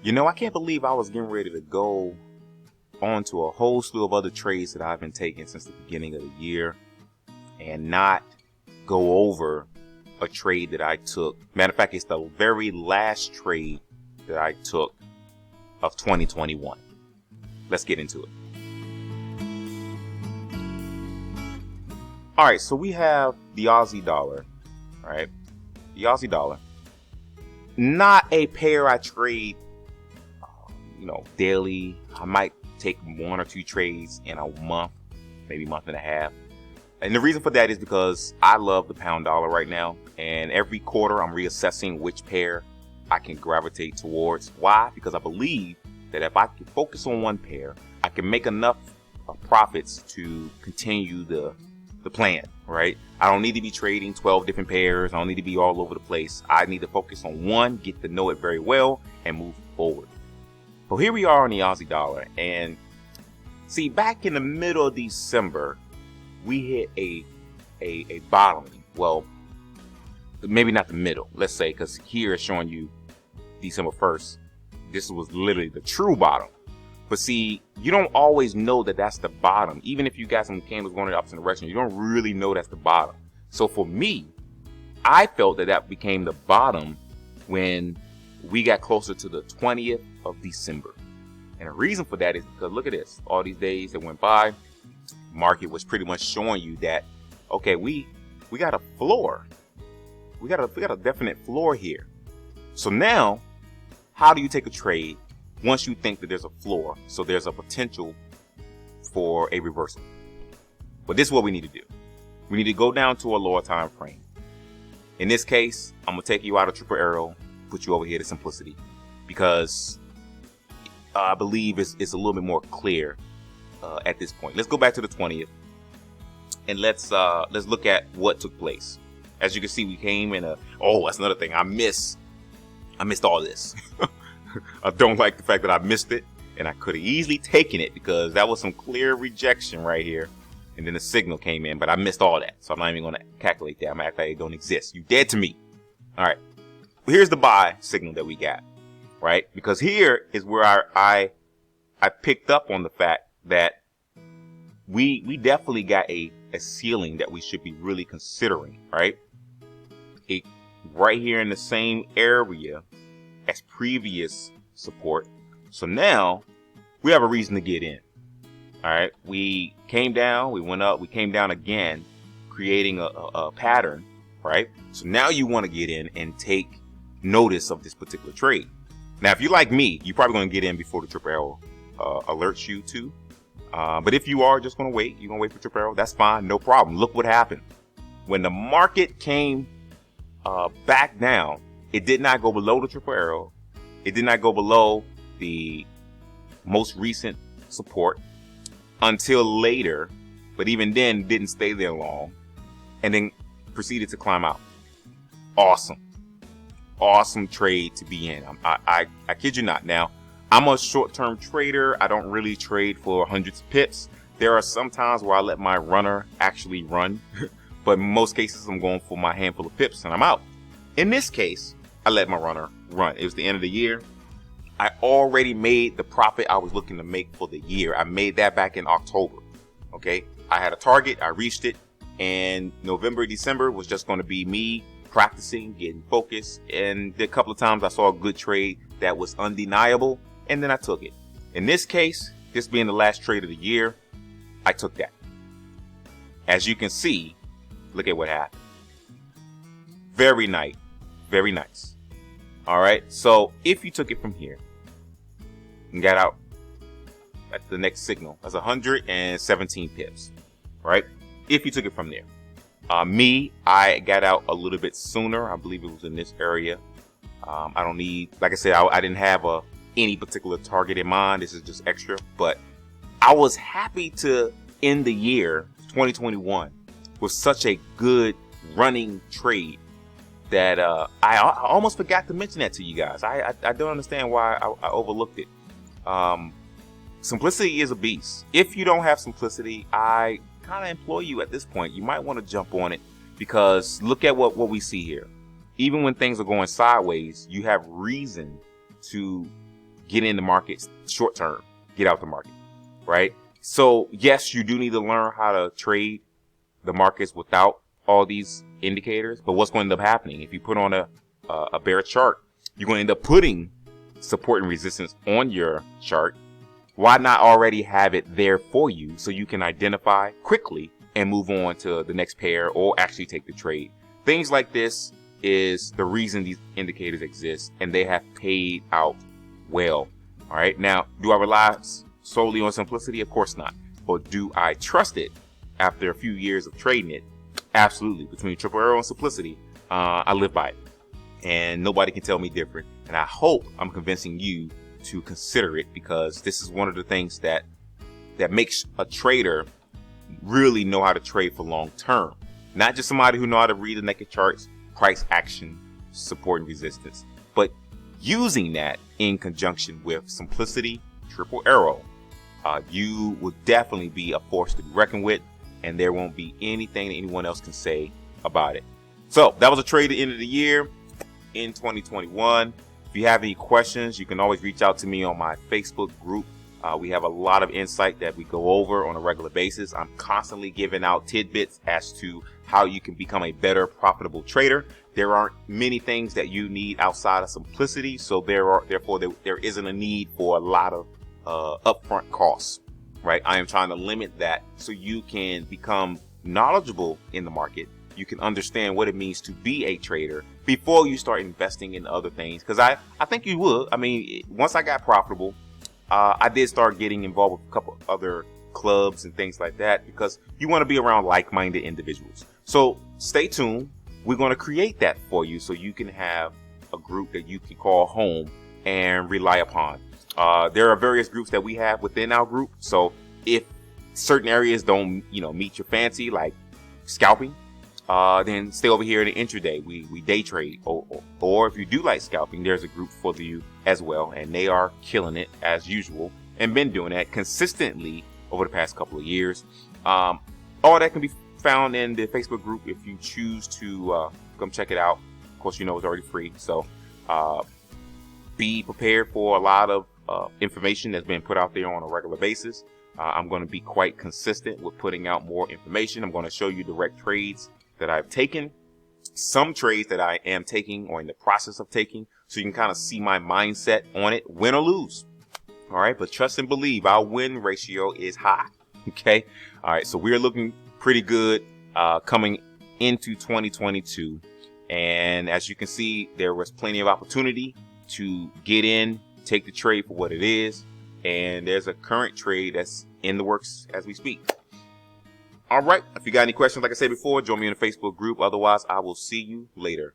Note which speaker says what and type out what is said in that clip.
Speaker 1: You know, I can't believe I was getting ready to go on to a whole slew of other trades that I've been taking since the beginning of the year and not go over a trade that I took. Matter of fact, it's the very last trade that I took of 2021. Let's get into it. All right, so we have the Aussie dollar, right? The Aussie dollar. Not a pair I trade, daily. I might take one or two trades in a month, maybe month and a half. And the reason for that is because I love the pound dollar right now. And every quarter I'm reassessing which pair I can gravitate towards. Why? Because I believe that if I can focus on one pair, I can make enough profits to continue the plan, right? I don't need to be trading 12 different pairs. I don't need to be all over the place. I need to focus on one, get to know it very well, and move forward. So here we are on the Aussie dollar. And see, back in the middle of December, we hit a bottoming. Well, maybe not the middle, let's say, because here it's showing you December 1st. This was literally the true bottom. But see, you don't always know that that's the bottom. Even if you got some candles going in the opposite direction, you don't really know that's the bottom. So for me, I felt that became the bottom when we got closer to the 20th of December. And the reason for that is because look at this. All these days that went by, market was pretty much showing you that, okay, we got a floor. We got a definite floor here. So now, how do you take a trade once you think that there's a floor, so there's a potential for a reversal? But this is what we need to do. We need to go down to a lower time frame. In this case, I'm going to take you out of triple arrow, put you over here to simplicity, because I believe it's a little bit more clear at this point. Let's go back to the 20th, and let's look at what took place. As you can see, we came in that's another thing. I missed all this. I don't like the fact that I missed it, and I could have easily taken it because that was some clear rejection right here. And then the signal came in, but I missed all that. So I'm not even going to calculate that. I'm going to act like it don't exist. You dead to me. All right. Well, here's the buy signal that we got, right? Because here is where I picked up on the fact that we definitely got a ceiling that we should be really considering, right? Right here in the same area as previous support. So now we have a reason to get in. All right. We came down, we went up, we came down again, creating a pattern, right? So now you want to get in and take notice of this particular trade. Now, if you're like me, you're probably going to get in before the triple arrow alerts you to. But if you are just going to wait, you're going to wait for triple arrow, that's fine. No problem. Look what happened. When the market came back down, it did not go below the triple arrow. It did not go below the most recent support until later, but even then didn't stay there long, and then proceeded to climb out. Awesome trade to be in. I kid you not. Now, I'm a short-term trader. I don't really trade for hundreds of pips. There are some times where I let my runner actually run, but in most cases I'm going for my handful of pips and I'm out. In this case, I let my runner run. It was the end of the year. I already made the profit I was looking to make for the year. I made that back in October. Okay. I had a target. I reached it. And November, December was just going to be me practicing, getting focused. And a couple of times I saw a good trade that was undeniable. And then I took it. In this case, this being the last trade of the year, I took that. As you can see, look at what happened. Very nice. Very nice. All right. So if you took it from here and got out at the next signal, that's 117 pips, right? If you took it from there. I got out a little bit sooner. I believe it was in this area. I don't need, like I said, I didn't have any particular target in mind. This is just extra, but I was happy to end the year 2021 with such a good running trade that I almost forgot to mention that to you guys. I don't understand why I overlooked it. Simplicity is a beast. If you don't have simplicity, I kind of implore you at this point, you might want to jump on it, because look at what we see here. Even when things are going sideways, you have reason to get in the market short term, get out the market, right? So yes, you do need to learn how to trade the markets without all these indicators. But what's going to end up happening if you put on a bear chart, you're going to end up putting support and resistance on your chart. Why not already have it there for you so you can identify quickly and move on to the next pair or actually take the trade? Things like this is the reason these indicators exist, and they have paid out well. All right. Now, do I rely solely on simplicity? Of course not. But do I trust it after a few years of trading it? Absolutely. Between Triple Arrow and simplicity, I live by it, and nobody can tell me different. And I hope I'm convincing you to consider it, because this is one of the things that makes a trader really know how to trade for long term. Not just somebody who know how to read the naked charts, price action, support and resistance, but using that in conjunction with simplicity, Triple Arrow, you will definitely be a force to be reckoned with, and there won't be anything that anyone else can say about it. So that was a trade at the end of the year in 2021. If you have any questions, you can always reach out to me on my Facebook group. We have a lot of insight that we go over on a regular basis. I'm constantly giving out tidbits as to how you can become a better, profitable trader. There aren't many things that you need outside of simplicity, so therefore there isn't a need for a lot of upfront costs, right? I am trying to limit that so you can become knowledgeable in the market. You can understand what it means to be a trader before you start investing in other things. Because I think you would. I mean, once I got profitable, I did start getting involved with a couple other clubs and things like that, because you want to be around like-minded individuals. So stay tuned. We're going to create that for you so you can have a group that you can call home and rely upon. There are various groups that we have within our group. So if certain areas don't, meet your fancy, like scalping, then stay over here in the intraday. We day trade. Or if you do like scalping, there's a group for you as well, and they are killing it as usual and been doing that consistently over the past couple of years. All that can be found in the Facebook group if you choose to come check it out. Of course, it's already free, so be prepared for a lot of information that's being put out there on a regular basis. I'm going to be quite consistent with putting out more information. I'm going to show you direct trades that I've taken, some trades that I am taking or in the process of taking, so you can kind of see my mindset on it, win or lose. All right, but trust and believe, our win ratio is high. Okay, all right, so we're looking pretty good coming into 2022, and as you can see, there was plenty of opportunity to get in, take the trade for what it is, and there's a current trade that's in the works as we speak. All right, if you got any questions, like I said before, join me in the Facebook group. Otherwise, I will see you later.